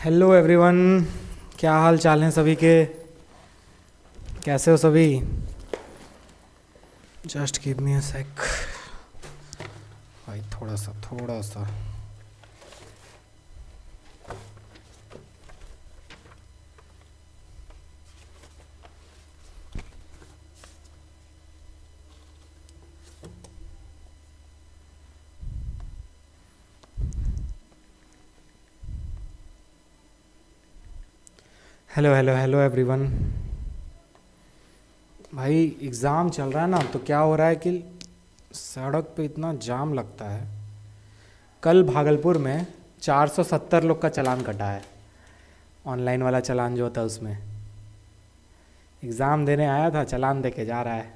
Hello everyone, क्या हाल चाल हैं सभी के? कैसे हो सभी? जस्ट गिव मी अ सेक भाई, थोड़ा सा। Hello hello hello everyone. भाई एग्ज़ाम चल रहा है ना, तो क्या हो रहा है कि सड़क पे इतना जाम लगता है। कल भागलपुर में 470 लोग का चालान कटा है। ऑनलाइन वाला चालान जो होता है उसमें। एग्ज़ाम देने आया था, चालान दे के जा रहा है।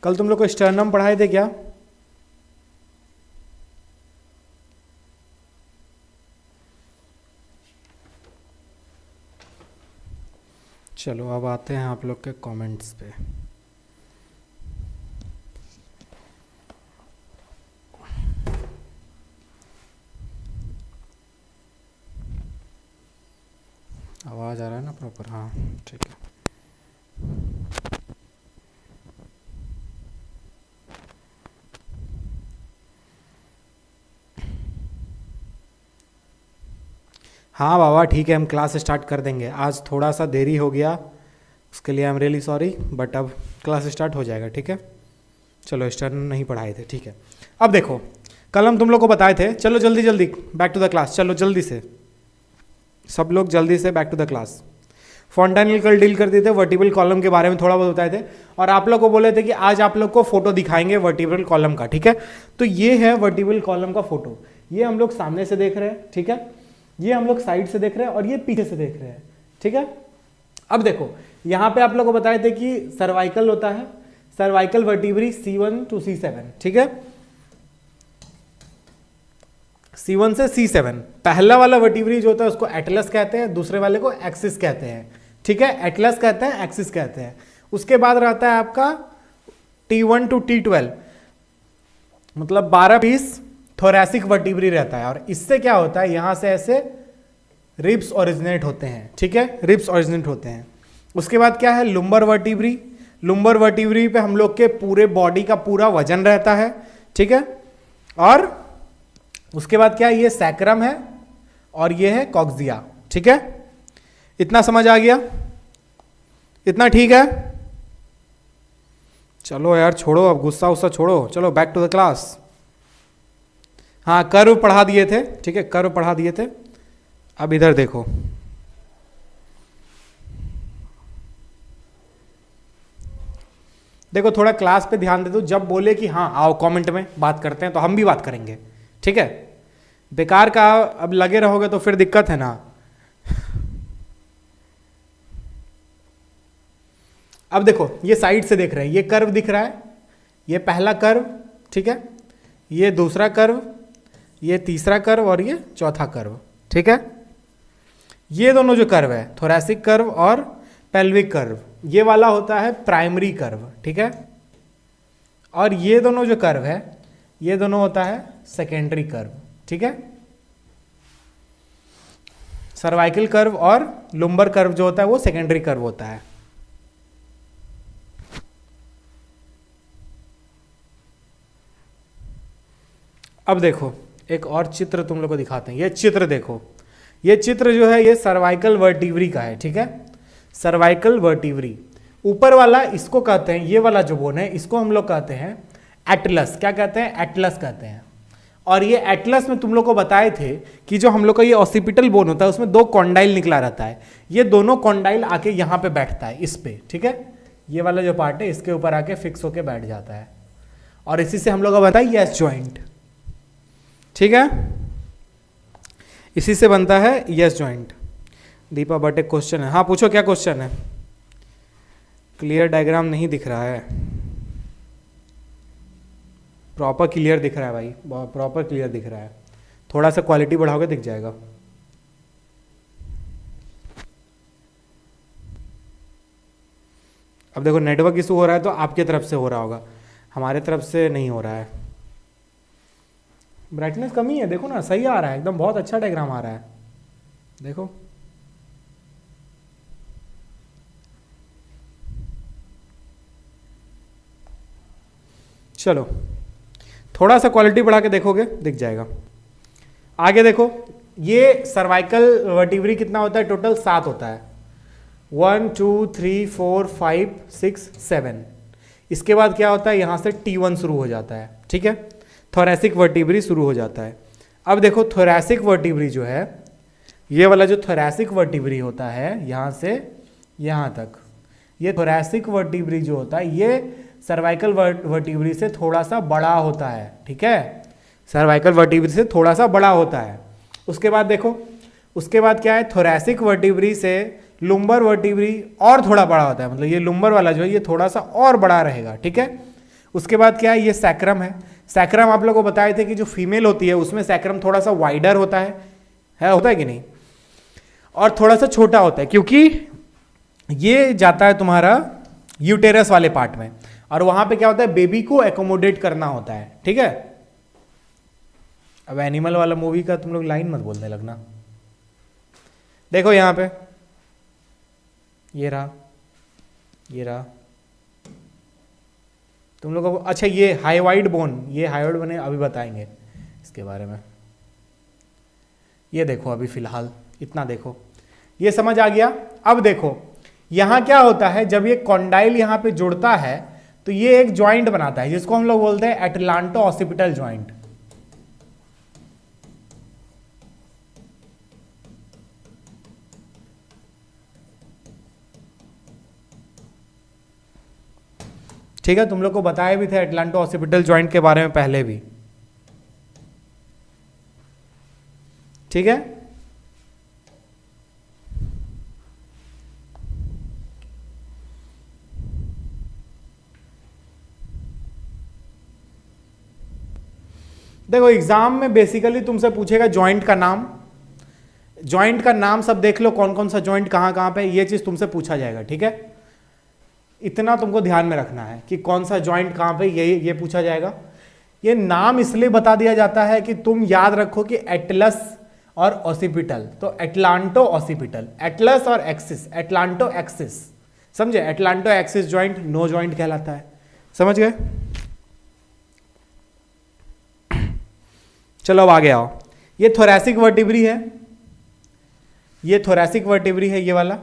कल तुम लोग को स्टर्नम पढ़ाए थे क्या? चलो अब आते हैं आप लोग के कमेंट्स पे। आवाज़ आ रहा है ना प्रॉपर? हाँ ठीक है। हाँ बाबा ठीक है, हम क्लास स्टार्ट कर देंगे। आज थोड़ा सा देरी हो गया, उसके लिए I am really sorry, but अब क्लास स्टार्ट हो जाएगा। ठीक है, चलो स्टर्न नहीं पढ़ाए थे, ठीक है। अब देखो, कल हम तुम लोग को बताए थे, चलो जल्दी जल्दी बैक टू द क्लास, चलो जल्दी से सब लोग जल्दी से बैक टू द क्लास। फॉन्टाइनल कल डील कर दिए थे, वर्टिबल कॉलम के बारे में थोड़ा बहुत बताए थे, और आप लोग को बोले थे कि आज आप लोग को फोटो दिखाएंगे वर्टिबल कॉलम का। ठीक है, तो ये है वर्टिबल कॉलम का फोटो। ये हम लोग सामने से देख रहे हैं, ठीक है, ये हम लोग साइड से देख रहे हैं, और ये पीछे से देख रहे हैं। ठीक है, अब देखो यहां पे आप लोग को बताए थे कि सर्वाइकल होता है, cervical vertebrae C1 to C7। ठीक है, C1 से C7 पहला वाला वर्टिब्री जो होता है उसको एटलस कहते हैं, दूसरे वाले को एक्सिस कहते हैं। ठीक है, एटलस कहते हैं, एक्सिस कहते हैं। उसके बाद रहता है आपका T1 to T12, मतलब 12 पीस थोरैसिक वर्टिब्री रहता है। और इससे क्या होता है, यहां से ऐसे रिब्स ओरिजिनेट होते हैं। ठीक है, रिब्स ओरिजिनेट होते हैं। उसके बाद क्या है, लुम्बर वर्टिब्री। लुम्बर वर्टिब्री पे हम लोग के पूरे बॉडी का पूरा वजन रहता है। ठीक है, और उसके बाद क्या है, ये सैक्रम है और ये है कॉक्सिया। ठीक है, इतना समझ आ गया? इतना ठीक है? चलो यार छोड़ो, अब गुस्सा उस्सा छोड़ो, चलो बैक टू द क्लास। हाँ, कर्व पढ़ा दिए थे, ठीक है, कर्व पढ़ा दिए थे। अब इधर देखो, देखो थोड़ा क्लास पे ध्यान दे दो। जब बोले कि हाँ आओ कमेंट में बात करते हैं, तो हम भी बात करेंगे। ठीक है, बेकार का अब लगे रहोगे तो फिर दिक्कत है ना। अब देखो, ये साइड से देख रहे हैं, ये कर्व दिख रहा है, ये पहला कर्व, ठीक है, ये दूसरा कर्व, ये तीसरा कर्व और ये चौथा कर्व। ठीक है, ये दोनों जो कर्व है, थोरैसिक कर्व और पेल्विक कर्व, ये वाला होता है प्राइमरी कर्व। ठीक है, और ये दोनों जो कर्व है, ये दोनों होता है सेकेंडरी कर्व। ठीक है, सर्वाइकल कर्व और लुम्बर कर्व जो होता है वो सेकेंडरी कर्व होता है। अब देखो एक और चित्र तुम लोग को दिखाते हैं। ये चित्र देखो, ये चित्र जो है ये सर्वाइकल वर्टिब्री का है। ठीक है, सर्वाइकल वर्टिब्री ऊपर वाला, इसको कहते हैं, ये वाला जो बोन है इसको हम लोग कहते हैं एटलस। क्या कहते हैं? एटलस कहते हैं। और ये एटलस में तुम लोग को बताए थे कि जो हम लोग का ये ऑसिपिटल बोन होता है उसमें दो कॉन्डाइल निकला रहता है। ये दोनों कॉन्डाइल आके यहाँ पे बैठता है, इस पे। ठीक है, ये वाला जो पार्ट है इसके ऊपर आके फिक्स होके बैठ जाता है, और इसी से हम लोग का बनता है यस जॉइंट। ठीक है, इसी से बनता है यस जॉइंट। दीपा बट एक क्वेश्चन है, हाँ पूछो क्या क्वेश्चन है? क्लियर डायग्राम नहीं दिख रहा है? प्रॉपर क्लियर दिख रहा है भाई, प्रॉपर क्लियर दिख रहा है। थोड़ा सा क्वालिटी बढ़ाओगे दिख जाएगा। अब देखो नेटवर्क इशू हो रहा है तो आपकी तरफ से हो रहा होगा। हमारे तरफ से नहीं हो रहा है, ब्राइटनेस कमी है, देखो ना सही आ रहा है एकदम, बहुत अच्छा डायग्राम आ रहा है, देखो। चलो थोड़ा सा क्वालिटी बढ़ा के देखोगे दिख जाएगा। आगे देखो, ये सर्वाइकल वर्टिब्री कितना होता है टोटल? 7 होता है, 1 2 3 4 5 6 7। इसके बाद क्या होता है, यहाँ से T1 शुरू हो जाता है, ठीक है, थोरैसिक वर्टिब्री शुरू हो जाता है। अब देखो थोरैसिक वर्टिब्री जो है, ये वाला जो थोरैसिक वर्टिब्री होता है यहाँ से यहाँ तक, ये थोरैसिक वर्टिब्री जो होता है ये सर्वाइकल वर्टिब्री से थोड़ा सा बड़ा होता है, ठीक है, सर्वाइकल वर्टिब्री से थोड़ा सा बड़ा होता है। उसके बाद देखो, उसके बाद क्या है, थोरैसिक वर्टिब्री से लुम्बर वर्टिब्री और थोड़ा बड़ा होता है, मतलब ये लुम्बर वाला जो है ये थोड़ा सा और बड़ा रहेगा, ठीक है। उसके बाद क्या है, ये सैक्रम है। सैक्रम आप लोगों को बताए थे कि जो फीमेल होती है उसमें सैक्रम थोड़ा सा वाइडर होता है होता है कि नहीं, और थोड़ा सा छोटा होता है, क्योंकि ये जाता है तुम्हारा यूटेरस वाले पार्ट में, और वहां पे क्या होता है, बेबी को एकोमोडेट करना होता है, ठीक है। अब एनिमल वाला मूवी का तुम लोग लाइन मत बोलने लगना। देखो यहां पे ये रहा, ये रहा तुम लोगों को। अच्छा ये हाइवाइड बोन, ये हाइवाइड बोन अभी बताएंगे इसके बारे में। ये देखो अभी फिलहाल इतना देखो, ये समझ आ गया। अब देखो यहां क्या होता है, जब ये कॉन्डाइल यहां पे जुड़ता है तो ये एक ज्वाइंट बनाता है जिसको हम लोग बोलते हैं एटलांटो ऑसिपिटल ज्वाइंट। ठीक है, तुम लोग को बताया भी था एटलांटो ऑसिपिटल ज्वाइंट के बारे में पहले भी, ठीक है। देखो एग्जाम में बेसिकली तुमसे पूछेगा जॉइंट का नाम, जॉइंट का नाम सब देख लो, कौन कौन सा जॉइंट कहां कहां पे, ये चीज तुमसे पूछा जाएगा, ठीक है। इतना तुमको ध्यान में रखना है कि कौन सा जॉइंट कहां पे, ये पूछा जाएगा। ये नाम इसलिए बता दिया जाता है कि तुम याद रखो कि एटलस और ऑसिपिटल, तो एटलांटो ऑसिपिटल, एटलस और एक्सिस, एटलांटो एक्सिस, समझे, atlanto axis joint no joint कहलाता है, समझ गए। चलो अब आगे आओ, ये थोरैसिक वर्टिब्री है, ये थोरैसिक वर्टिब्री है ये वाला।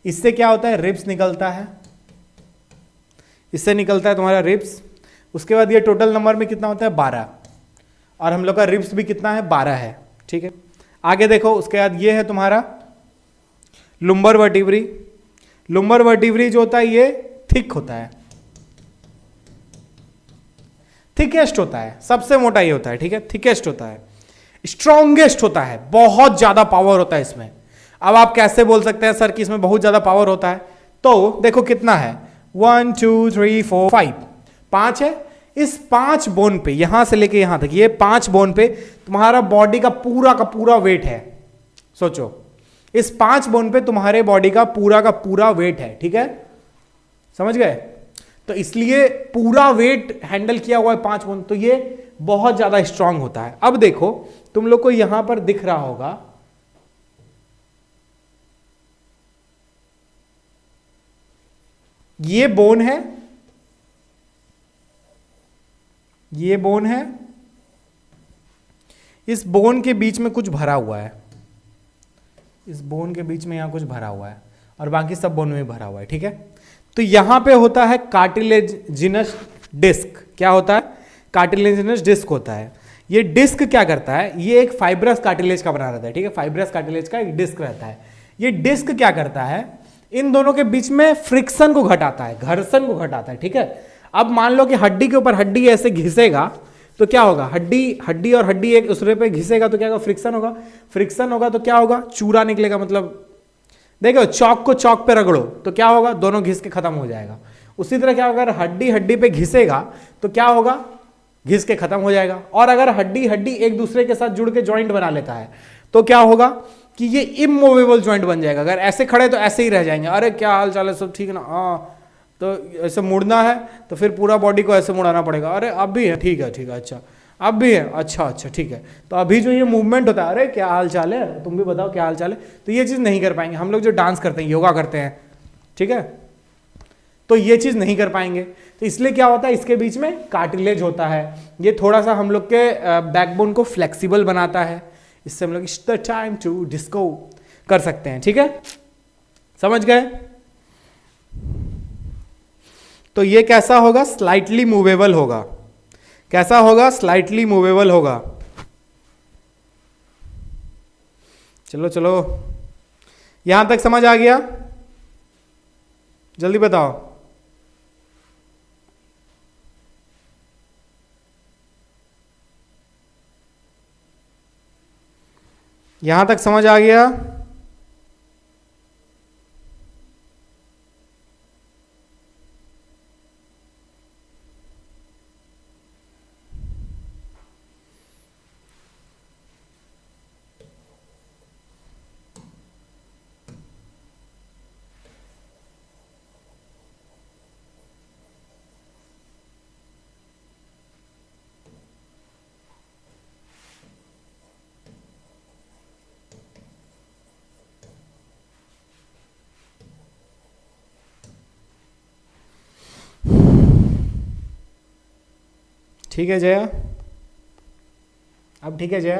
इससे क्या होता है, रिब्स निकलता है, इससे निकलता है तुम्हारा रिब्स। उसके बाद ये टोटल नंबर में कितना होता है, 12, और हम लोग का रिब्स भी कितना है, 12 है, ठीक है। आगे देखो, उसके बाद ये है तुम्हारा लुम्बर वर्टिब्री। लुम्बर वर्टिब्री जो होता है ये थिक होता है, थिकेस्ट होता है, सबसे मोटा ये होता है, ठीक है, थिकेस्ट होता है, स्ट्रॉन्गेस्ट होता है, बहुत ज्यादा पावर होता है इसमें। अब आप कैसे बोल सकते हैं सर कि इसमें बहुत ज्यादा पावर होता है, तो देखो कितना है, 1 2 3 4 5, 5 है। इस 5 बोन पे, यहां से लेके यहां तक, ये 5 बोन पे तुम्हारा बॉडी का पूरा वेट है। सोचो, इस 5 बोन पे तुम्हारे बॉडी का पूरा वेट है, ठीक है, समझ गए। तो इसलिए पूरा वेट हैंडल किया हुआ है 5 बोन, तो ये बहुत ज्यादा स्ट्रांग होता है। अब देखो तुम लोग को यहां पर दिख रहा होगा, ये बोन है, ये बोन है, इस बोन के बीच में कुछ भरा हुआ है, इस बोन के बीच में यहां कुछ भरा हुआ है, और बाकी सब बोन में भरा हुआ है, ठीक है। तो यहां पे होता है कार्टिलेजिनस डिस्क। क्या होता है, कार्टिलेजिनस डिस्क होता है। ये डिस्क क्या करता है, ये एक फाइब्रस कार्टिलेज का बना रहता है, ठीक है, फाइब्रस कार्टिलेज का एक डिस्क रहता है। ये डिस्क क्या करता है, इन दोनों के बीच में फ्रिक्शन को घटाता है, घर्षण को घटाता है, ठीक है। अब मान लो कि हड्डी के ऊपर हड्डी ऐसे घिसेगा तो क्या होगा, हड्डी और हड्डी एक दूसरे पे घिसेगा तो क्या होगा, फ्रिक्शन होगा, फ्रिक्शन होगा तो क्या होगा, चूरा निकलेगा। मतलब देखो चौक को चौक पे रगड़ो तो क्या होगा, दोनों घिस के खत्म हो जाएगा। उसी तरह क्या होगा, अगर हड्डी हड्डी पे घिसेगा तो क्या होगा, घिस के खत्म हो जाएगा। और अगर हड्डी हड्डी एक दूसरे के साथ जुड़ के ज्वाइंट बना लेता है तो क्या होगा कि ये इमूवेबल ज्वाइंट बन जाएगा। अगर ऐसे खड़े तो ऐसे ही रह जाएंगे, अरे क्या हाल चाल है, सब ठीक ना, हाँ, तो ऐसे मुड़ना है तो फिर पूरा बॉडी को ऐसे मुड़ाना पड़ेगा। अरे अब भी है, ठीक है, अच्छा, अब भी है, अच्छा अच्छा, ठीक है। तो अभी जो ये मूवमेंट होता है, अरे क्या हाल चाल है, तुम भी बताओ क्या हाल चाल है, तो ये चीज़ नहीं कर पाएंगे हम लोग जो डांस करते हैं, योगा करते हैं, ठीक है, तो ये चीज़ नहीं कर पाएंगे। तो इसलिए क्या होता है, इसके बीच में कार्टिलेज होता है, ये थोड़ा सा हम लोग के बैकबोन को फ्लेक्सिबल बनाता है, इससे हम लोग it's the time to disco कर सकते हैं, ठीक है, समझ गए। तो ये कैसा होगा, स्लाइटली मूवेबल होगा, कैसा होगा, स्लाइटली मूवेबल होगा। चलो चलो, यहां तक समझ आ गया, जल्दी बताओ। यहां तक समझ आ गया। ठीक है जया, अब ठीक है जया।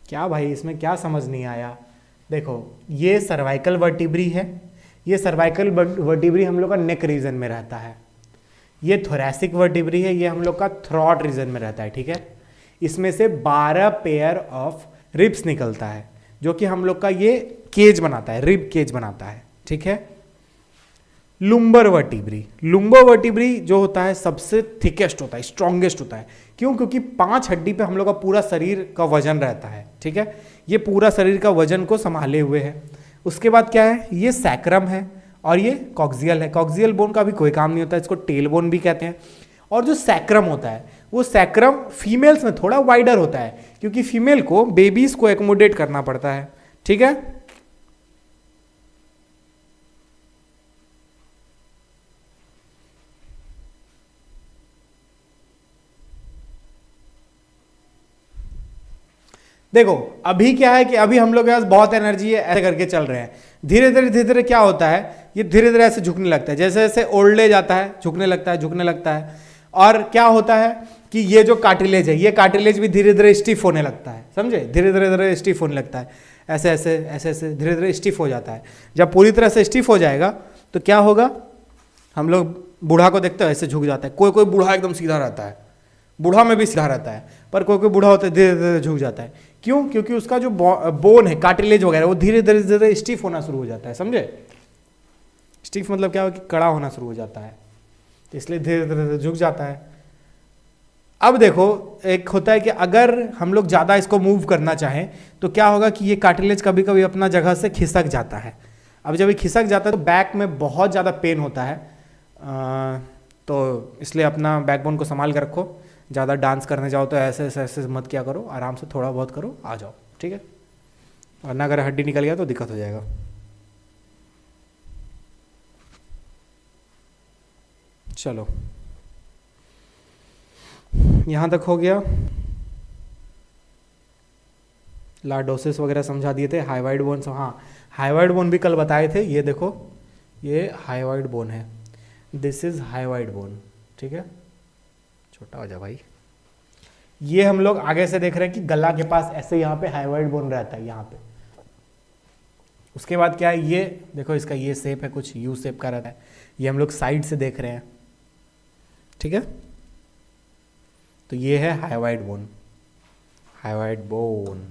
क्या भाई, इसमें क्या समझ नहीं आया। देखो, ये सर्वाइकल वर्टिब्री है, ये सर्वाइकल वर्टिब्री हम लोग का नेक रीजन में रहता है, ये थोरैसिक वर्टिब्री है, ये हम लोग का थ्रॉट रीजन में रहता है, ठीक है। इसमें से 12 पेयर ऑफ रिब्स निकलता है, जो कि हम लोग का ये केज बनाता है, रिब केज बनाता है, ठीक है। लुम्बर वर्टिब्री, लुम्बर वर्टिब्री जो होता है सबसे थिकेस्ट होता है, स्ट्रॉन्गेस्ट होता है। क्यों? क्योंकि 5 हड्डी पे हम लोग का पूरा शरीर का वजन रहता है, ठीक है, ये पूरा शरीर का वजन को संभाले हुए है। उसके बाद क्या है, ये सैक्रम है और ये कॉक्सियल है। कॉक्सियल बोन का भी कोई काम नहीं होता, इसको टेल बोन भी कहते हैं। और जो सैक्रम होता है, वो सैक्रम फीमेल्स में थोड़ा वाइडर होता है, क्योंकि फीमेल को बेबीज को एकोमोडेट करना पड़ता है, ठीक है। देखो अभी क्या है कि अभी हम लोग के पास बहुत एनर्जी है, ऐसे करके चल रहे हैं, धीरे धीरे क्या होता है, ये धीरे धीरे ऐसे झुकने लगता है, जैसे जैसे ओल्ड एज आता है झुकने लगता है, झुकने लगता है। और क्या होता है कि ये जो कार्टिलेज है, ये कार्टिलेज भी धीरे धीरे स्टिफ होने लगता है, समझे, धीरे धीरे स्टिफ होने लगता है, ऐसे ऐसे ऐसे ऐसे धीरे धीरे स्टिफ हो जाता है। जब पूरी तरह से स्टिफ हो जाएगा तो क्या होगा, हम लोग बूढ़ा को देखते हैं ऐसे झुक जाता है, कोई कोई बूढ़ा एकदम सीधा रहता है, बूढ़ा में भी सीधा रहता है, पर कोई कोई बूढ़ा होता है धीरे धीरे झुक जाता है। क्यों? क्योंकि उसका जो बोन है, कार्टिलेज वगैरह, वो धीरे धीरे स्टिफ होना शुरू हो जाता है, समझे। स्टिफ मतलब क्या हो कि कड़ा होना शुरू हो जाता है, तो इसलिए धीरे धीरे झुक जाता है। अब देखो, एक होता है कि अगर हम लोग ज़्यादा इसको मूव करना चाहें तो क्या होगा कि ये कार्टिलेज कभी कभी अपना जगह से खिसक जाता है। अब जब ये खिसक जाता है तो बैक में बहुत ज़्यादा पेन होता है, तो इसलिए अपना बैकबोन को संभाल कर रखो। ज़्यादा डांस करने जाओ तो ऐसे ऐसे ऐसे मत किया करो, आराम से थोड़ा बहुत करो, आ जाओ, ठीक है, वरना अगर हड्डी निकल गया तो दिक्कत हो जाएगा। चलो यहाँ तक हो गया, लार्डोसिस वगैरह समझा दिए थे, हाइवाइड बोन, हाँ हाइवाइड बोन भी कल बताए थे। ये देखो, ये हाइवाइड बोन है, दिस इज हाइवाइड बोन, ठीक है, छोटा हो जा भाई। ये हम लोग आगे से देख रहे हैं कि गला के पास ऐसे यहाँ पे हाइवाइड बोन रहता है, यहाँ पे। उसके बाद क्या है, ये देखो, इसका ये शेप है, कुछ यू शेप का रहता है, ये हम लोग साइड से देख रहे हैं, ठीक है। तो ये है हाइवाइड बोन, हाइवाइड बोन।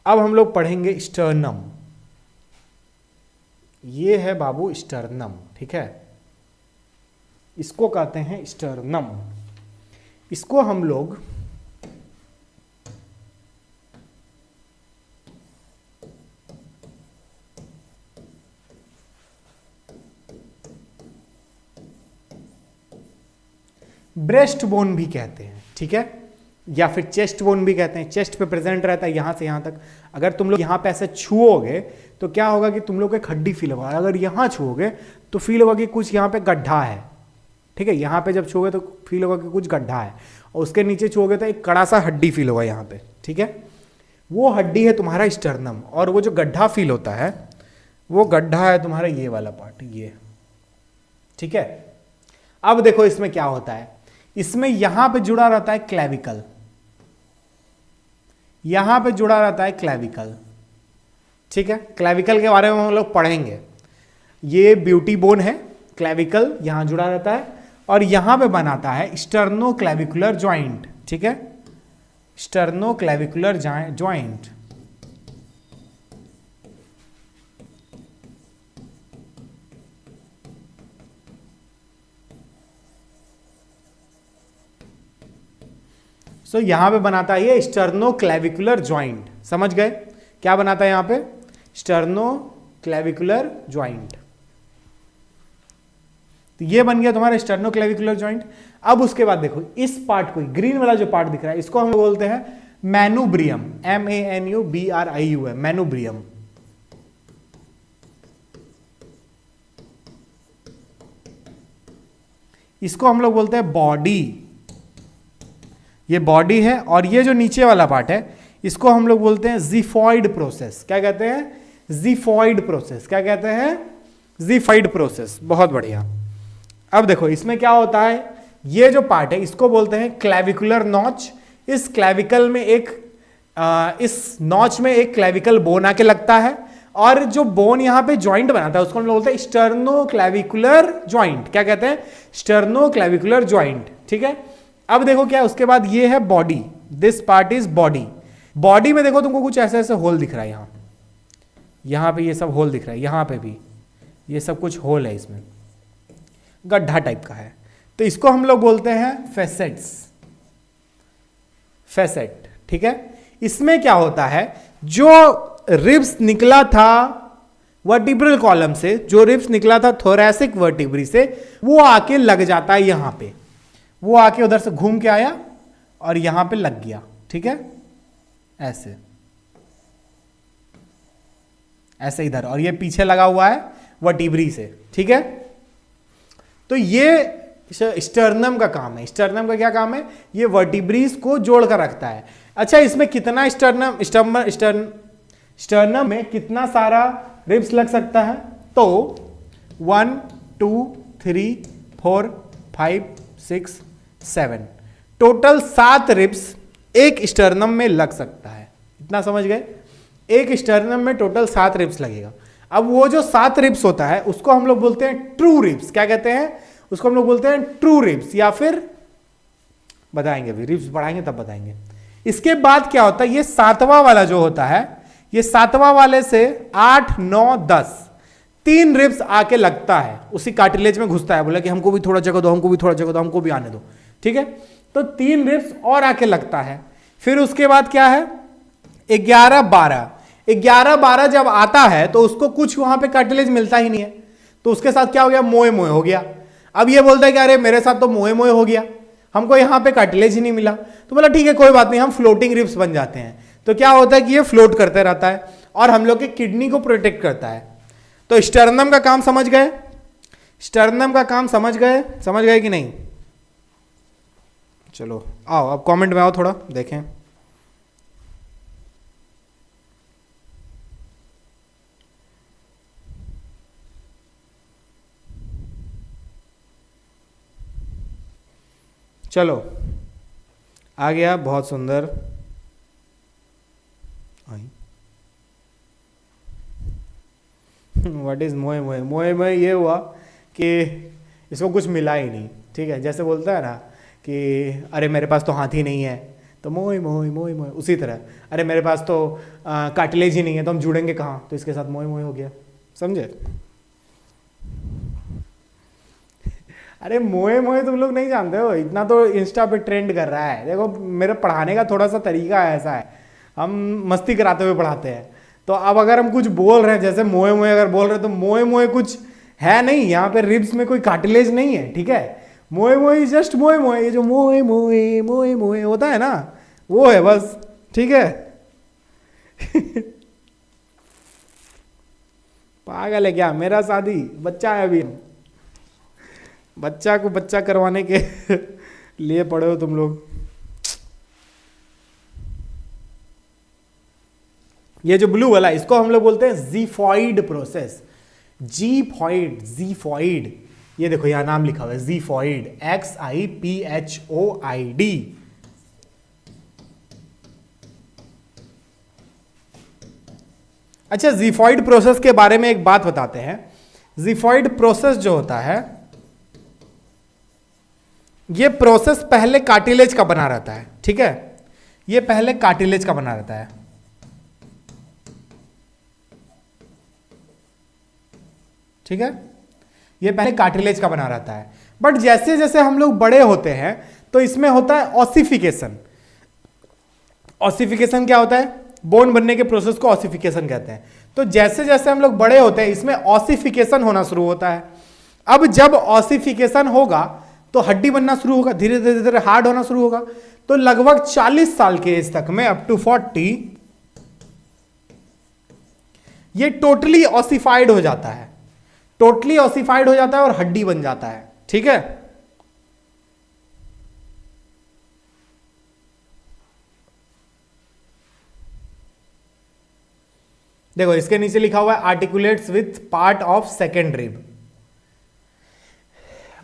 अब हम लोग पढ़ेंगे स्टर्नम। ये है बाबू स्टर्नम, ठीक है, इसको कहते हैं स्टर्नम। इसको हम लोग ब्रेस्ट बोन भी कहते हैं, ठीक है, या फिर चेस्ट बोन भी कहते हैं। चेस्ट पे प्रेजेंट रहता है यहां से यहां तक। अगर तुम लोग यहां पे ऐसे छुओगे तो क्या होगा कि तुम लोग को एक हड्डी फील होगा। अगर यहां छुओगे तो फील होगा कि कुछ यहां पे गड्ढा है, ठीक है, यहां पे जब छुओगे तो फील होगा कि कुछ गड्ढा है, और उसके नीचे छुओगे तो एक कड़ा सा हड्डी फील होगा यहां पे, ठीक है। वो हड्डी है तुम्हारा स्टर्नम, और वो जो गड्ढा फील होता है वो गड्ढा है तुम्हारा ये वाला पार्ट, ये, ठीक है। अब देखो इसमें क्या होता है, इसमें यहां पे जुड़ा रहता है क्लेविकल, यहां पे जुड़ा रहता है क्लेविकल, ठीक है। क्लेविकल के बारे में हम लोग पढ़ेंगे। ये ब्यूटी बोन है, क्लेविकल यहां जुड़ा रहता है, और यहां पे बनाता है स्टर्नो क्लेविकुलर ज्वाइंट, ठीक है, स्टर्नो क्लेविकुलर ज्वाइंट। सो यहां पे बनाता है ये स्टर्नो क्लेविकुलर ज्वाइंट। समझ गए क्या बनाता है यहां पे? Sterno clavicular joint. तो ये बन गया तुम्हारा स्टर्नो क्लेविकुलर ज्वाइंट। अब उसके बाद देखो इस पार्ट को, ग्रीन वाला जो पार्ट दिख रहा है, इसको हम बोलते हैं मैनुब्रियम, MANUBRIUM, मैनुब्रियम। इसको हम लोग बोलते हैं बॉडी, ये बॉडी है, और ये जो नीचे वाला पार्ट है इसको हम लोग बोलते हैं ज़िफॉइड प्रोसेस। क्या कहते हैं? ज़िफॉइड प्रोसेस। क्या कहते हैं? ज़िफॉइड प्रोसेस। बहुत बढ़िया। अब देखो इसमें क्या होता है, ये जो पार्ट है इसको बोलते हैं क्लेविकुलर नॉच। इस क्लेविकल में एक इस नॉच में एक क्लेविकल बोन आके लगता है, और जो बोन यहां पे ज्वाइंट बनाता है उसको हम लोग बोलते हैं स्टर्नो क्लेविकुलर ज्वाइंट। क्या कहते हैं? स्टर्नो क्लेविकुलर ज्वाइंट, ठीक है। अब देखो क्या है उसके बाद, ये है body, this part is body. Body में देखो तुमको कुछ ऐसे ऐसे होल दिख रहा है, यहां पे ये सब होल दिख रहा है, यहां पे भी ये सब कुछ होल है, इसमें गड्ढा टाइप का है। तो इसको हम लोग बोलते हैं फेसेट्स, फेसेट, ठीक है। इसमें क्या होता है, जो रिब्स निकला था वर्टिब्रल कॉलम से, जो रिब्स निकला था थोरैसिक वर्टिब्री से, वो आके लग जाता है यहां पे, वो आके उधर से घूम के आया और यहां पे लग गया, ठीक है, ऐसे ऐसे इधर, और ये पीछे लगा हुआ है वर्टिब्री से, ठीक है। तो ये स्टर्नम का काम है। स्टर्नम का क्या काम है? ये वर्टिब्रीज को जोड़ कर रखता है। अच्छा, इसमें कितना स्टर्नम में कितना सारा रिब्स लग सकता है? तो 1 2 3 4 5 6 7, टोटल 7 रिब्स एक स्टर्नम में लग सकता है। इतना समझ गए? एक स्टर्नम में टोटल 7 रिब्स लगेगा। अब वो जो 7 रिब्स होता है उसको हम लोग बोलते हैं ट्रू रिब्स। क्या कहते हैं? उसको हम लोग बोलते हैं ट्रू रिब्स, या फिर बताएंगे अभी, रिब्स बढ़ाएंगे तब बताएंगे। इसके बाद क्या होता है, ये 7वां वाला जो होता है, ये 7वां वाले से 8 9 10 3 रिब्स आके लगता है, उसी कार्टिलेज में घुसता है। बोला कि हमको भी थोड़ा जगह दो, हमको भी थोड़ा जगह दो, हमको भी आने दो, ठीक है। तो 3 रिब्स और आके लगता है। फिर उसके बाद क्या है, 11 12 जब आता है तो उसको कुछ वहां पे कार्टिलेज मिलता ही नहीं है, तो उसके साथ क्या हो गया, मोए मोए हो गया। अब ये बोलता है कि अरे मेरे साथ तो मोए मोए हो गया, हमको यहां पे कार्टिलेज ही नहीं मिला। तो बोला ठीक है कोई बात नहीं, हम फ्लोटिंग रिब्स बन जाते हैं। तो क्या होता है कि ये फ्लोट करते रहता है और हम लोग के किडनी को प्रोटेक्ट करता है। तो स्टर्नम का काम समझ गए? स्टर्नम का काम समझ गए कि नहीं? चलो आओ, अब कमेंट में आओ, थोड़ा देखें। चलो आ गया, बहुत सुंदर। व्हाट इज मोए मोए? मोए मोए ये हुआ कि इसको कुछ मिला ही नहीं, ठीक है। जैसे बोलता है ना कि अरे मेरे पास तो हाथी नहीं है, तो मोए मोए मोए मोए। उसी तरह अरे मेरे पास तो कार्टिलेज ही नहीं है, तो हम जुड़ेंगे कहाँ? तो इसके साथ मोए मोए हो गया, समझे? अरे मोए मोए तुम लोग नहीं जानते हो, इतना तो इंस्टा पे ट्रेंड कर रहा है। देखो मेरे पढ़ाने का थोड़ा सा तरीका ऐसा है, हम मस्ती कराते हुए पढ़ाते हैं। तो अब अगर हम कुछ बोल रहे हैं, जैसे मोए मोए अगर बोल रहे हैं, तो मोए मोए कुछ है नहीं, यहाँ पे रिब्स में कोई कार्टिलेज नहीं है, ठीक है। मोए मोए, जस्ट मोए मोए, ये जो मोए मोए मोए मोए होता है ना, वो है बस, ठीक है। पागल है क्या, मेरा शादी बच्चा है अभी, बच्चा को बच्चा करवाने के लिए पड़े हो तुम लोग। ये जो ब्लू वाला, इसको हम लोग बोलते हैं ज़ीफॉइड प्रोसेस। जीफॉइड, ज़ीफॉइड, ये देखो यहां नाम लिखा हुआ है ज़ीफॉइड, XIPHOID। अच्छा, ज़ीफॉइड प्रोसेस के बारे में एक बात बताते हैं। ज़ीफॉइड प्रोसेस जो होता है, ये प्रोसेस पहले कार्टिलेज का बना रहता है, ठीक है, ये पहले कार्टिलेज का बना रहता है, ठीक है, ये पहले कार्टिलेज का बना रहता है। बट जैसे जैसे हम लोग बड़े होते हैं तो इसमें होता है ऑसिफिकेशन। ऑसिफिकेशन क्या होता है? बोन बनने के प्रोसेस को ऑसिफिकेशन कहते हैं। तो जैसे जैसे हम लोग बड़े होते हैं इसमें ऑसिफिकेशन होना शुरू होता है। अब जब ऑसिफिकेशन होगा तो हड्डी बनना शुरू होगा, धीरे धीरे धीरे हार्ड होना शुरू होगा। तो लगभग 40 साल के एज तक में, अप टू 40, ये टोटली ऑसिफाइड हो जाता है, टोटली ऑसिफाइड हो जाता है और हड्डी बन जाता है, ठीक है। देखो इसके नीचे लिखा हुआ है articulates with part of second rib.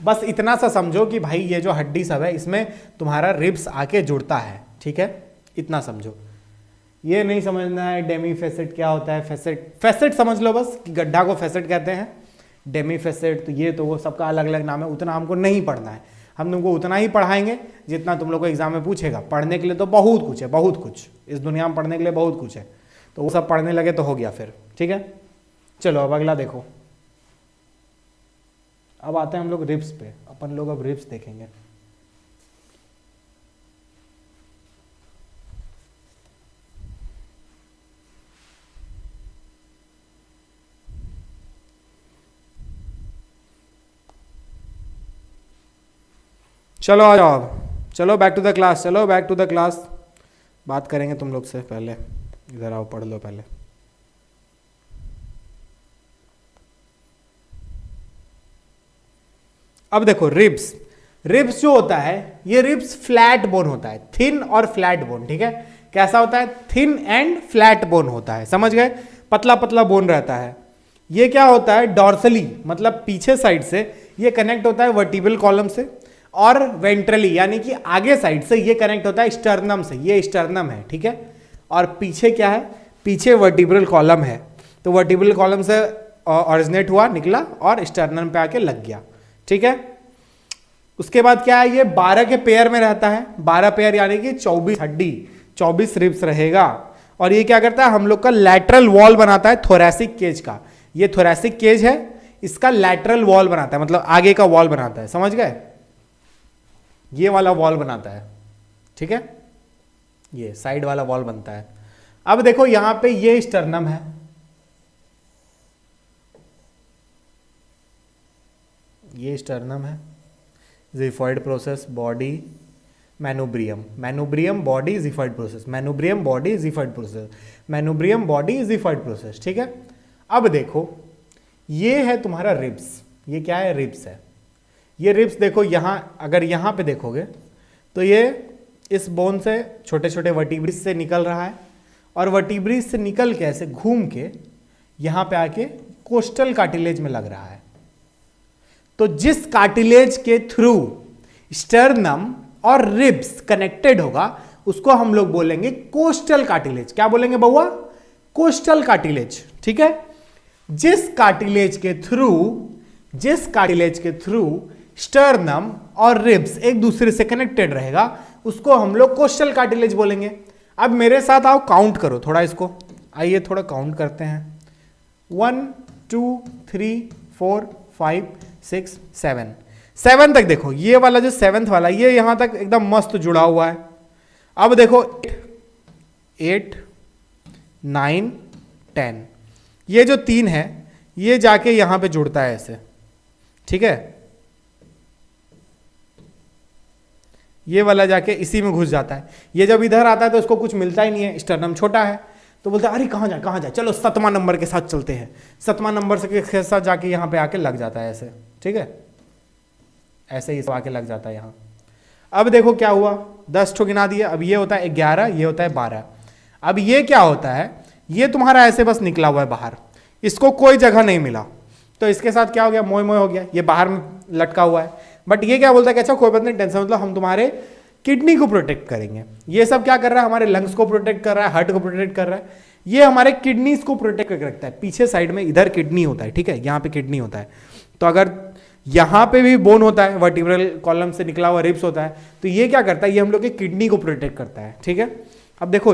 बस इतना सा समझो कि भाई ये जो हड्डी सब है इसमें तुम्हारा रिब्स आके जुड़ता है, ठीक है, इतना समझो। ये नहीं समझना है डेमी फेसेट क्या होता है, फेसेट, फेसेट समझ लो बस कि गड्ढा को फेसेट कहते हैं, डेमी फेसेट तो ये तो वो सबका अलग अलग नाम है, उतना हमको नहीं पढ़ना है। हम तुमको उतना ही पढ़ाएंगे जितना तुम लोग को एग्जाम में पूछेगा। पढ़ने के लिए तो बहुत कुछ है, बहुत कुछ इस दुनिया में पढ़ने के लिए बहुत कुछ है, तो वो सब पढ़ने लगे तो हो गया फिर, ठीक है। चलो अब अगला देखो। अब आते हैं हम लोग रिब्स पे। अपन लोग अब रिब्स देखेंगे। चलो आ जाओ, चलो बैक टू द क्लास, चलो बैक टू द क्लास। बात करेंगे तुम लोग से, पहले इधर आओ, पढ़ लो पहले। अब देखो रिब्स, रिब्स जो होता है ये रिब्स फ्लैट बोन होता है, थिन और फ्लैट बोन, ठीक है। कैसा होता है? थिन एंड फ्लैट बोन होता है, समझ गए, पतला पतला बोन रहता है। ये क्या होता है? डॉर्सली मतलब पीछे साइड से ये कनेक्ट होता है वर्टिब्रल कॉलम से, और वेंट्रली यानी कि आगे साइड से ये कनेक्ट होता है स्टर्नम से, ये स्टर्नम है, ठीक है। और पीछे क्या है? पीछे वर्टिब्रल कॉलम है, तो वर्टिब्रल कॉलम से ऑरिजिनेट हुआ, निकला और स्टर्नम पे आके लग गया, ठीक है। उसके बाद क्या है? ये 12 के पेयर में रहता है, 12 पेयर यानी कि 24 हड्डी, 24 रिब्स रहेगा। और ये क्या करता है? हम लोग का लैटरल वॉल बनाता है थोरैसिक केज का। ये थोरैसिक केज है, इसका लैटरल वॉल बनाता है, मतलब आगे का वॉल बनाता है, समझ गए, ये वाला वॉल बनाता है, ठीक है, ये साइड वाला वॉल बनता है। अब देखो यहां पे ये स्टर्नम है, ये स्टर्नम है, xiphoid process, body, manubrium, manubrium body xiphoid process, manubrium body xiphoid process, manubrium body xiphoid process, ठीक है। अब देखो ये है तुम्हारा रिब्स, ये क्या है? रिब्स है। ये रिब्स देखो यहां, अगर यहां पे देखोगे तो ये इस बोन से छोटे छोटे वर्टिब्रिस से निकल रहा है, और वर्टिब्रिस से निकल के ऐसे घूम के यहां पे आके कोस्टल कार्टिलेज में लग रहा है। तो जिस कार्टिलेज के थ्रू स्टर्नम और रिब्स कनेक्टेड होगा उसको हम लोग बोलेंगे कोस्टल कार्टिलेज। क्या बोलेंगे बउआ? कोस्टल कार्टिलेज, ठीक है। जिस कार्टिलेज के थ्रू स्टर्नम और रिब्स एक दूसरे से कनेक्टेड रहेगा उसको हम लोग कोस्टल कार्टिलेज बोलेंगे। अब मेरे साथ आओ, काउंट करो थोड़ा इसको, आइए थोड़ा काउंट करते हैं। 1 2 3 4 5 6 7 तक देखो, ये वाला जो 7th वाला ये यहां तक एकदम मस्त जुड़ा हुआ है। अब देखो 8 9 10, ये जो 3 है ये जाके यहां पे जुड़ता है ऐसे, ठीक है। ये वाला जाके इसी में घुस जाता है। ये जब इधर आता है तो उसको कुछ मिलता ही नहीं है, स्टर्नम छोटा है, तो बोलते हैं अरे कहाँ जाए, चलो 7वां नंबर के साथ चलते हैं। 7वां नंबर के साथ जाके यहाँ पे आके लग जाता है ऐसे, ठीक है, ऐसे ही सब आके लग जाता है यहाँ। अब देखो क्या हुआ, 10 ठो गिना दिया। अब ये होता है 11, ये होता है 12। अब ये क्या होता है, ये तुम्हारा ऐसे बस निकला हुआ है बाहर, इसको कोई जगह नहीं मिला, तो इसके साथ क्या हो गया, मोय मोय हो गया, ये बाहर में लटका हुआ है। बट ये क्या बोलता है कि अच्छा कोई बात नहीं, टेंशन मतलब हम तुम्हारे किडनी को प्रोटेक्ट करेंगे। ये सब क्या कर रहा है, हमारे लंग्स को प्रोटेक्ट कर रहा है, हार्ट को प्रोटेक्ट कर रहा है, ये हमारे किडनीज को प्रोटेक्ट करके रखता है। पीछे साइड में इधर किडनी होता है, ठीक है, यहाँ पे किडनी होता है। तो अगर यहाँ पे भी बोन होता है, वर्टिब्रल कॉलम से निकला हुआ रिब्स होता है, तो ये क्या करता है, ये हम लोग के किडनी को प्रोटेक्ट करता है, ठीक है। अब देखो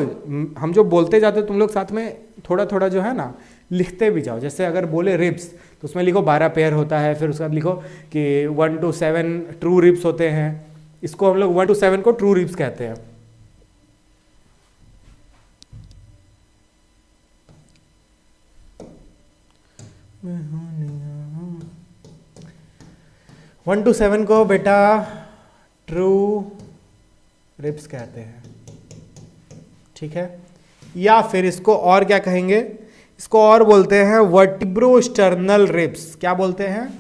हम जो बोलते जाते तुम लोग साथ में थोड़ा थोड़ा जो है ना लिखते भी जाओ। जैसे अगर बोले रिब्स तो उसमें लिखो 12 पेयर होता है, फिर उसके बाद लिखो कि 1 to 7 ट्रू रिब्स होते हैं। इसको हम लोग 1 to 7 को ट्रू रिब्स कहते हैं। वन टू 7 को बेटा ट्रू रिब्स कहते हैं, ठीक है। या फिर इसको और क्या कहेंगे, इसको और बोलते हैं वर्टिब्रोस्टर्नल रिब्स। क्या बोलते हैं,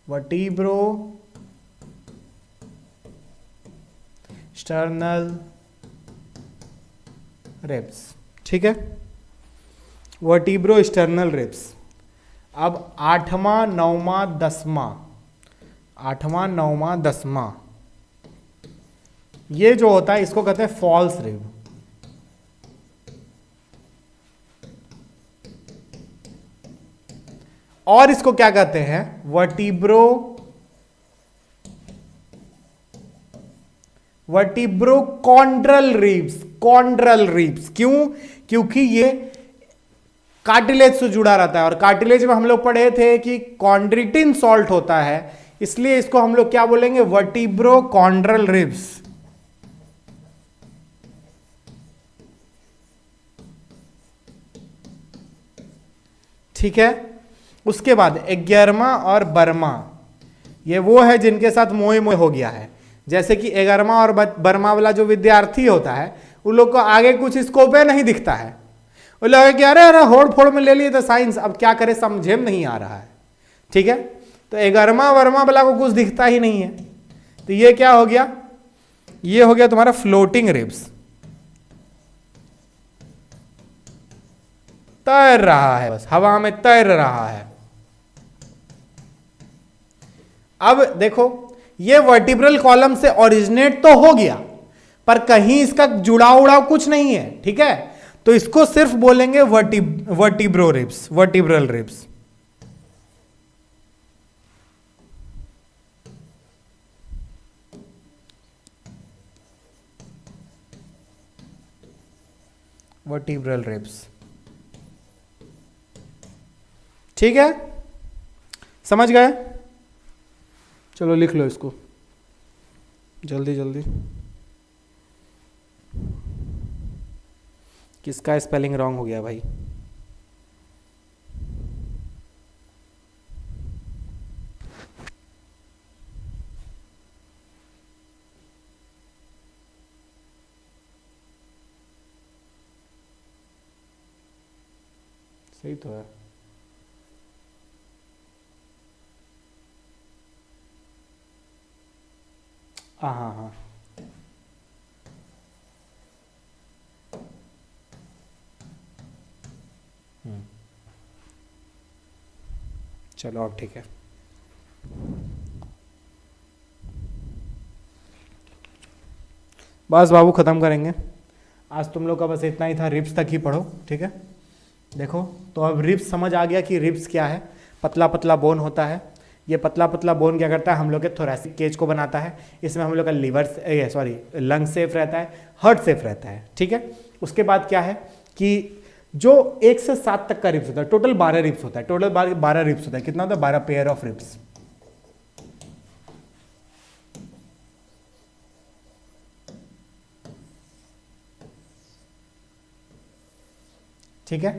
वर्टिब्रोस्टर्नल रिब्स, ठीक है, वर्टिब्रोस्टर्नल रिब्स। अब 8वां 9वां 10वां, 8वां 9वां 10वां, ये जो होता है इसको कहते हैं फॉल्स रिब। और इसको क्या कहते हैं, वर्टिब्रोकॉन्ड्रल रिब्स। कॉन्ड्रल रिब्स क्यों, क्योंकि ये कार्टिलेज से जुड़ा रहता है, और कार्टिलेज में हम लोग पढ़े थे कि कॉन्ड्रिटिन सॉल्ट होता है, इसलिए इसको हम लोग क्या बोलेंगे, वर्टिब्रोकॉन्ड्रल रिब्स। ठीक है। उसके बाद 11वां और 12वां, ये वो है जिनके साथ मोह मोह हो गया है। जैसे कि 11वां और 12वां वाला जो विद्यार्थी होता है उन लोग को आगे कुछ स्कोप नहीं दिखता है, वो लोग कि अरे अरे होड़ फोड़ में ले लिए तो साइंस, अब क्या करे समझे में नहीं आ रहा है, ठीक है। तो 11वां 12वां वाला को कुछ दिखता ही नहीं है, तो ये क्या हो गया, ये हो गया तुम्हारा फ्लोटिंग रिब्स, तैर रहा है, बस हवा में तैर रहा है। अब देखो ये वर्टिब्रल कॉलम से ओरिजिनेट तो हो गया, पर कहीं इसका जुड़ाव उड़ाव कुछ नहीं है, ठीक है। तो इसको सिर्फ बोलेंगे vertebro ribs, vertebral ribs. Vertebral ribs, ठीक है, समझ गए। चलो लिख लो इसको जल्दी जल्दी। किसका स्पेलिंग रॉन्ग हो गया भाई, सही तो है। हाँ हाँ हाँ, चलो अब ठीक है। बस बाबू ख़त्म करेंगे आज, तुम लोग का बस इतना ही था, रिब्स तक ही पढ़ो, ठीक है। देखो तो अब रिब्स समझ आ गया कि रिब्स क्या है, पतला पतला बोन होता है। ये पतला पतला बोन क्या करता है, हम लोग के थोरैसिक केज को बनाता है, इसमें हम लोग का लिवर लंग सेफ रहता है, हार्ट सेफ रहता है, ठीक है। उसके बाद क्या है कि जो 1 से 7 तक का रिब्स होता है, टोटल 12 रिब्स होता है, टोटल 12 रिब्स होता है। कितना होता है, 12 पेयर ऑफ रिब्स, ठीक है।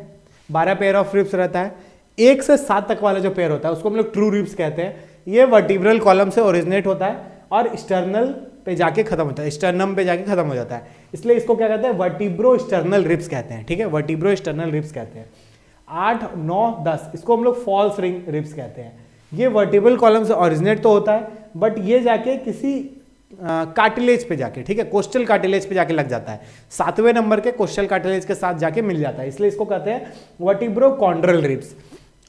12 पेयर ऑफ रिब्स रहता है। 1 से 7 तक वाला जो पेयर होता है उसको हम लोग ट्रू रिब्स कहते हैं। ये वर्टिब्रल कॉलम से ओरिजिनेट होता है और स्टर्नल पे जाके खत्म होता है, स्टर्नम पे जाके खत्म हो जाता है, इसलिए इसको क्या कहते हैं, वर्टिब्रो स्टर्नल रिब्स कहते हैं। ठीक है, वर्टिब्रो स्टर्नल रिब्स कहते हैं। 8, 9, 10 इसको हम लोग फॉल्स रिंग रिब्स कहते हैं। ये वर्टिब्रल कॉलम से ओरिजिनेट तो होता है, बट ये जाके किसी कार्टिलेज पे जाके, ठीक है, कोस्टल कार्टिलेज पे जाके लग जाता है। 7वें नंबर के कोस्टल कार्टिलेज के साथ जाके मिल जाता है, इसलिए इसको कहते हैं वर्टिब्रो कॉन्ड्रल रिब्स।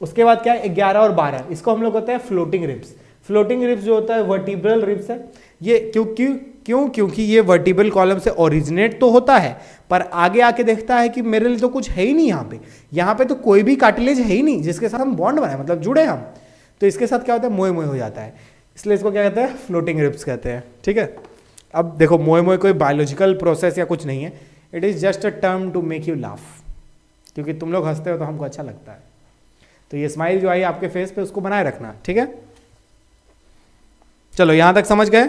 उसके बाद क्या है, 11 और 12 इसको हम लोग कहते हैं फ्लोटिंग रिब्स। फ्लोटिंग रिब्स जो होता है वर्टिब्रल रिब्स है। ये क्योंकि ये वर्टिब्रल कॉलम से ओरिजिनेट तो होता है, पर आगे आके देखता है कि मेरे लिए तो कुछ है ही नहीं यहाँ पे तो कोई भी कार्टिलेज है ही नहीं जिसके साथ हम बॉन्ड बनाए, मतलब जुड़े हम, तो इसके साथ क्या होता है, मोए मोए हो जाता है, इसलिए इसको क्या कहते हैं, फ्लोटिंग रिब्स कहते हैं। ठीक है, अब देखो मोए मोए कोई बायोलॉजिकल प्रोसेस या कुछ नहीं है, it is just a term to make you laugh, क्योंकि तुम लोग हंसते हो तो हमको अच्छा लगता है। तो ये स्माइल जो आई आपके फेस पे उसको बनाए रखना। ठीक है, चलो यहां तक समझ गए।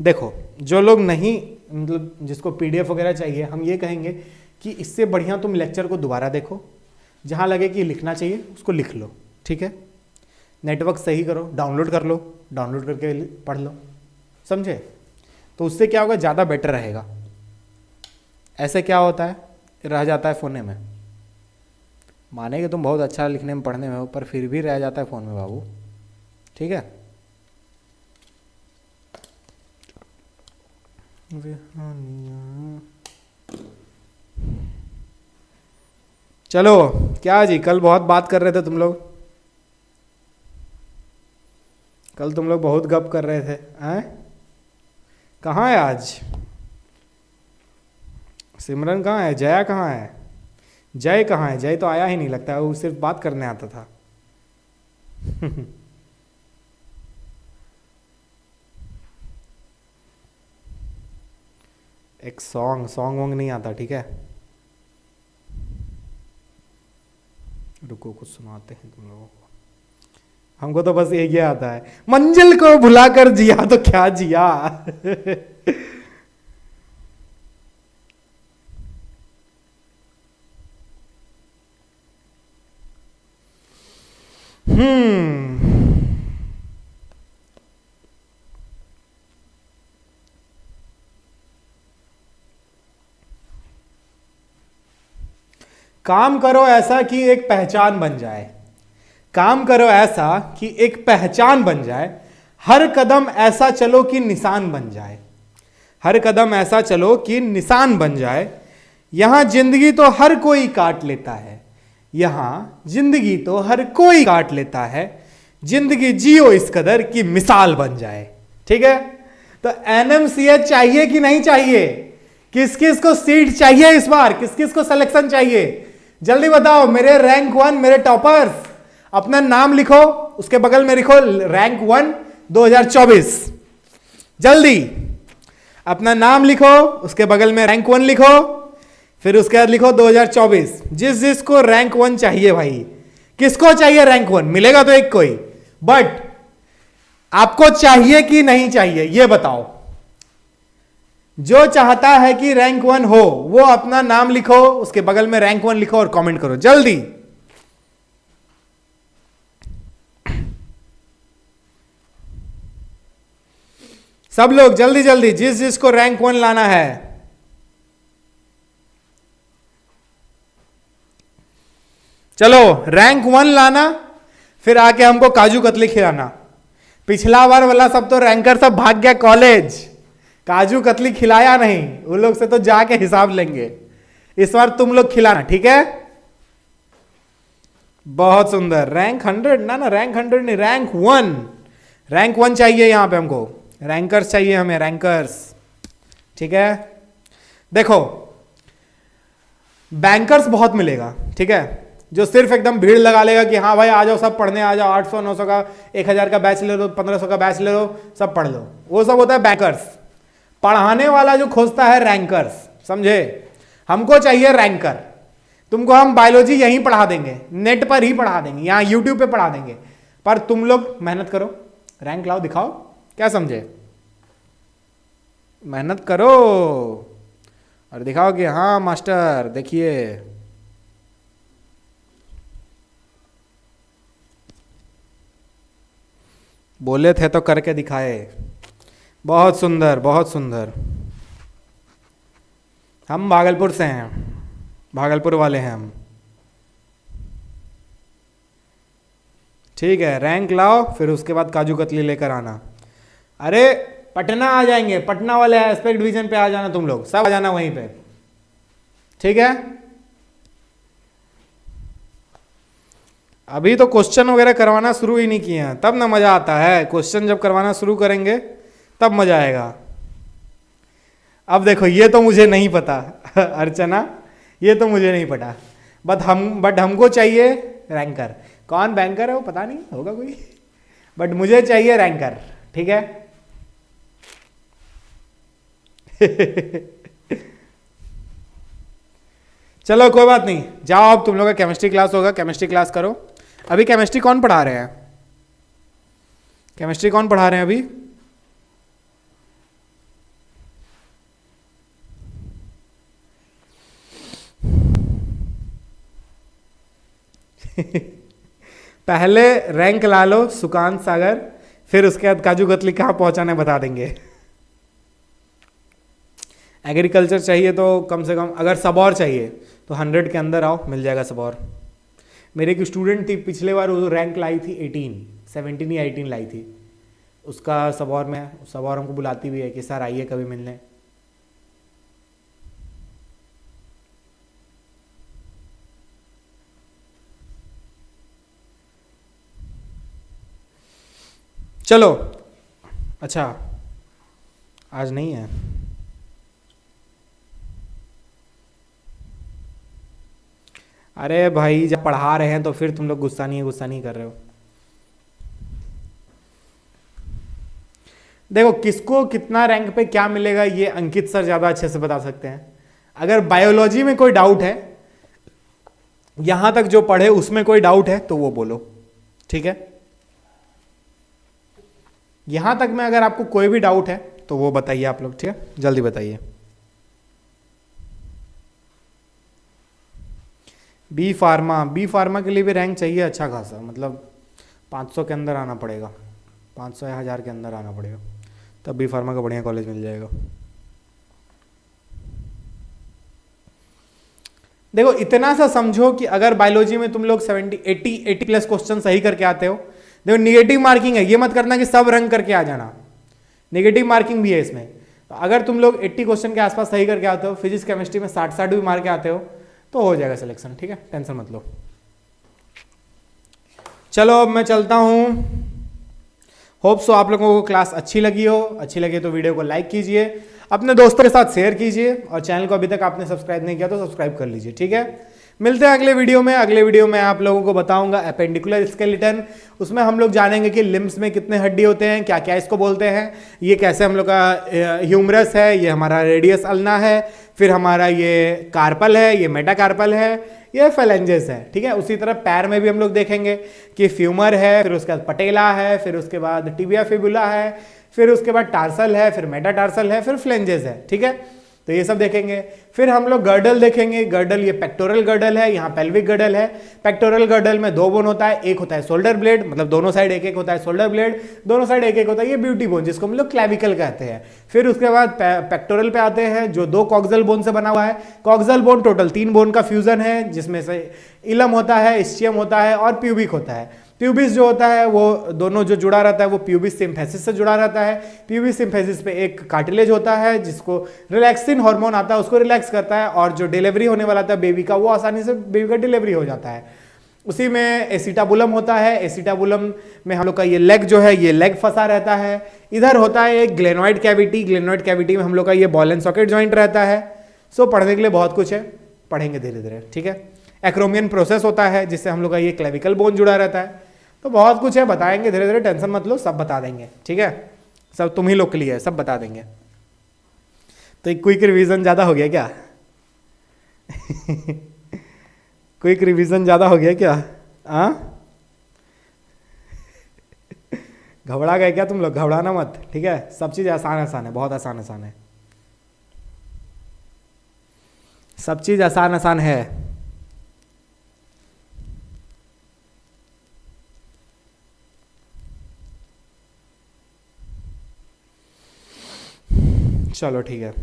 देखो जो लोग नहीं, मतलब जिसको पीडीएफ वगैरह चाहिए, हम ये कहेंगे कि इससे बढ़िया तुम लेक्चर को दोबारा देखो, जहां लगे कि लिखना चाहिए उसको लिख लो। ठीक है, नेटवर्क सही करो, डाउनलोड कर लो, डाउनलोड करके पढ़ लो, समझे? तो उससे क्या होगा, ज़्यादा बेटर रहेगा। ऐसे क्या होता है, रह जाता है फ़ोन में। माने कि तुम बहुत अच्छा लिखने में पढ़ने में हो, पर फिर भी रह जाता है फ़ोन में बाबू। ठीक है, चलो क्या जी, कल बहुत बात कर रहे थे तुम लोग, कल तुम लोग बहुत गप कर रहे थे, हैं? कहाँ है आज सिमरन? कहाँ है जया? कहाँ है जय? कहाँ है जय? तो आया ही नहीं लगता है, वो सिर्फ बात करने आता था। एक सॉन्ग वॉन्ग नहीं आता, ठीक है? रुको कुछ सुनाते हैं तुम लोगों को। हमको तो बस एक ही आता है, मंजिल को भुलाकर जिया तो क्या जिया। काम करो ऐसा कि एक पहचान बन जाए, काम करो ऐसा कि एक पहचान बन जाए, हर कदम ऐसा चलो कि निशान बन जाए, हर कदम ऐसा चलो कि निशान बन जाए। यहां जिंदगी तो हर कोई काट लेता है, यहां जिंदगी तो हर कोई काट लेता है, जिंदगी जियो इस कदर की मिसाल बन जाए। ठीक है, तो एनएमसीएच चाहिए कि नहीं चाहिए? किस किस को सीट चाहिए इस बार? किस किस को सिलेक्शन चाहिए? जल्दी बताओ मेरे रैंक 1, मेरे टॉपर्स। अपना नाम लिखो, उसके बगल में लिखो रैंक 1 2024। जल्दी अपना नाम लिखो, उसके बगल में रैंक 1 लिखो, फिर उसके बाद लिखो 2024। जिस जिसको रैंक 1 चाहिए भाई, किसको चाहिए रैंक 1? मिलेगा तो एक कोई, बट आपको चाहिए कि नहीं चाहिए ये बताओ। जो चाहता है कि रैंक 1 हो वो अपना नाम लिखो, उसके बगल में रैंक 1 लिखो और कमेंट करो जल्दी। सब लोग जल्दी जल्दी, जिस जिसको रैंक 1 लाना है। चलो रैंक 1 लाना, फिर आके हमको काजू कतली खिलाना। पिछला बार वाला सब तो रैंकर सब भाग गया कॉलेज, काजू कतली खिलाया नहीं, उन लोग से तो जाके हिसाब लेंगे। इस बार तुम लोग खिलाना, ठीक है? बहुत सुंदर। रैंक 100 ना रैंक 100 नहीं, रैंक 1। रैंक 1 चाहिए यहां पे हमको, रैंकर्स चाहिए हमें, रैंकर्स। ठीक है, देखो बैंकर्स बहुत मिलेगा, ठीक है, जो सिर्फ एकदम भीड़ लगा लेगा कि हाँ भाई आ जाओ सब पढ़ने आ जाओ, 800 900 का 1000 का बैच ले लो, 1500 का बैच ले लो, सब पढ़ लो, वो सब होता है बैंकर्स। पढ़ाने वाला जो खोजता है रैंकर्स, समझे? हमको चाहिए रैंकर। तुमको हम बायोलॉजी यहीं पढ़ा देंगे, नेट पर ही पढ़ा देंगे, यहाँ यूट्यूब पे पढ़ा देंगे, पर तुम लोग मेहनत करो, रैंक लाओ, दिखाओ, क्या समझे? मेहनत करो और दिखाओ कि हाँ मास्टर देखिए। बोले थे तो करके दिखाए। बहुत सुंदर, बहुत सुंदर। हम भागलपुर से हैं, भागलपुर वाले हैं हम। ठीक है, रैंक लाओ, फिर उसके बाद काजू कतली लेकर आना। अरे पटना आ जाएंगे, पटना वाले एस्पेक्ट डिवीजन पे आ जाना, तुम लोग सब आ जाना वहीं पे, ठीक है। अभी तो क्वेश्चन वगैरह करवाना शुरू ही नहीं किए हैं, तब ना मजा आता है। क्वेश्चन जब करवाना शुरू करेंगे तब मजा आएगा। अब देखो, ये तो मुझे नहीं पता अर्चना, ये तो मुझे नहीं पता, बट हमको चाहिए रैंकर। कौन बैंकर है वो पता नहीं, होगा कोई, बट मुझे चाहिए रैंकर, ठीक है। चलो कोई बात नहीं, जाओ अब तुम लोग का केमिस्ट्री क्लास होगा, केमिस्ट्री क्लास करो। अभी केमिस्ट्री कौन पढ़ा रहे हैं? केमिस्ट्री कौन पढ़ा रहे हैं अभी? पहले रैंक ला लो सुकांत सागर, फिर उसके बाद काजू कतली कहाँ पहुंचाने बता देंगे। एग्रीकल्चर चाहिए तो कम से कम, अगर सबौर चाहिए तो 100 के अंदर आओ, मिल जाएगा सबौर। मेरी एक स्टूडेंट थी पिछले बार, वो रैंक लाई थी 17 या 18 लाई थी उसका सबौर में। सबौर हमको बुलाती भी है कि सर आइए कभी मिलने। चलो, अच्छा आज नहीं है। अरे भाई जब पढ़ा रहे हैं तो फिर तुम लोग गुस्सा नहीं कर रहे हो। देखो, किसको कितना रैंक पे क्या मिलेगा ये अंकित सर ज्यादा अच्छे से बता सकते हैं। अगर बायोलॉजी में कोई डाउट है, यहां तक जो पढ़े उसमें कोई डाउट है तो वो बोलो, ठीक है। यहां तक में अगर आपको कोई भी डाउट है तो वो बताइए आप लोग, ठीक है, जल्दी बताइए। बी फार्मा के लिए भी रैंक चाहिए अच्छा खासा, मतलब 500 के अंदर आना पड़ेगा, 500 या 1000 के अंदर आना पड़ेगा, तब बी फार्मा का बढ़िया कॉलेज मिल जाएगा। देखो, इतना सा समझो कि अगर बायोलॉजी में तुम लोग 80 प्लस क्वेश्चन सही करके आते हो, देखो निगेटिव मार्किंग है, ये मत करना कि सब रंग करके आ जाना, नेगेटिव मार्किंग भी है इसमें। तो अगर तुम लोग 80 क्वेश्चन के आसपास सही करके आते हो, फिजिक्स केमिस्ट्री में 60 भी मार के आते हो, तो हो जाएगा सिलेक्शन, ठीक है, टेंशन मत लो। चलो अब मैं चलता हूं। होप सो आप लोगों को क्लास अच्छी लगी हो। अच्छी लगी तो वीडियो को लाइक कीजिए, अपने दोस्तों के साथ शेयर कीजिए, और चैनल को अभी तक आपने सब्सक्राइब नहीं किया तो सब्सक्राइब कर लीजिए, ठीक है। मिलते हैं अगले वीडियो में। अगले वीडियो में आप लोगों को बताऊंगा अपेंडिकुलर स्केलेटन। उसमें हम लोग जानेंगे कि लिम्स में कितने हड्डी होते हैं, क्या क्या इसको बोलते हैं, ये कैसे हम लोग का ह्यूमरस है, ये हमारा रेडियस अल्ना है, फिर हमारा ये कार्पल है, ये मेटाकार्पल है, ये फेलेंजेस है, ठीक है। उसी तरह पैर में भी हम लोग देखेंगे कि फ्यूमर है, फिर उसके बाद पटेला है, फिर उसके बाद टिबिया फिबुला है, फिर उसके बाद टार्सल है, फिर मेटाटार्सल है, फिर फ्लेंजेस है, ठीक है। तो ये सब देखेंगे। फिर हम लोग गर्डल देखेंगे। गर्डल, ये पेक्टोरल गर्डल है, यहाँ पेल्विक गर्डल है। पेक्टोरल गर्डल में 2 बोन होता है, एक होता है शोल्डर ब्लेड, मतलब दोनों साइड एक एक होता है, शोल्डर ब्लेड दोनों साइड एक एक होता है, ये ब्यूटी बोन जिसको हम लोग क्लैविकल कहते हैं। फिर उसके बाद पेक्टोरल पे आते हैं जो 2 कॉक्सल बोन से बना हुआ है। कॉक्सल बोन टोटल 3 बोन का फ्यूजन है, जिसमें से इलम होता है, इस्चियम होता है और प्यूबिक होता है। प्यूबिस जो होता है वो दोनों जो जुड़ा रहता है वो प्यूबिस सिम्फेसिस से जुड़ा रहता है। प्यूबिस सिम्फेसिस पे एक कार्टिलेज होता है जिसको रिलैक्सिन हार्मोन आता है, उसको रिलैक्स करता है, और जो डिलीवरी होने वाला था बेबी का, वो आसानी से बेबी का डिलीवरी हो जाता है। उसी में एसिटाबुलम होता है। एसिटाबुलम में हम लोग का ये लेग जो है, ये लेग फंसा रहता है। इधर होता है एक ग्लेनॉइड कैविटी। ग्लेनॉइड कैविटी में हम लोग का ये बॉल एंड सॉकेट जॉइंट रहता है। सो पढ़ने के लिए बहुत कुछ है, पढ़ेंगे धीरे धीरे, ठीक है। एक्रोमियन प्रोसेस होता है जिससे हम लोग का ये क्लेविकल बोन जुड़ा रहता है। तो बहुत कुछ है, बताएंगे धीरे धीरे, टेंशन मत लो, सब बता देंगे, ठीक है। सब तुम ही लोग के लिए है, सब बता देंगे। तो एक क्विक रिवीजन ज़्यादा हो गया क्या? क्विक रिवीजन ज़्यादा हो गया क्या? घबरा गए क्या तुम लोग? घबराना मत, ठीक है। सब चीज़ आसान आसान है, बहुत आसान आसान है। सब चीज आसान आसान है। चलो ठीक है।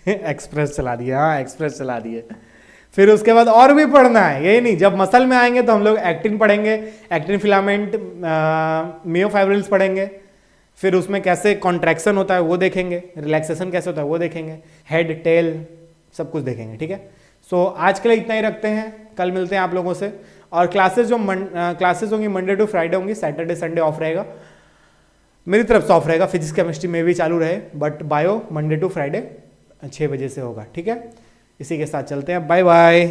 एक्सप्रेस चला दिया, हाँ एक्सप्रेस चला दिए। फिर उसके बाद और भी पढ़ना है, यही नहीं, जब मसल में आएंगे तो हम लोग एक्टिन पढ़ेंगे, एक्टिन फिलामेंट, मियोफाइब्रिल्स पढ़ेंगे, फिर उसमें कैसे कॉन्ट्रैक्शन होता है वो देखेंगे, रिलैक्सेशन कैसे होता है वो देखेंगे, हेड टेल सब कुछ देखेंगे, ठीक है। सो आज के लिए इतना ही रखते हैं, कल मिलते हैं आप लोगों से। और क्लासेस क्लासेस होंगी मंडे टू फ्राइडे होंगी, सैटरडे संडे ऑफ रहेगा, मेरी तरफ से ऑफ रहेगा, फिजिक्स केमिस्ट्री में भी चालू रहे, बट बायो मंडे टू फ्राइडे 6 बजे से होगा, ठीक है। इसी के साथ चलते हैं, बाय बाय।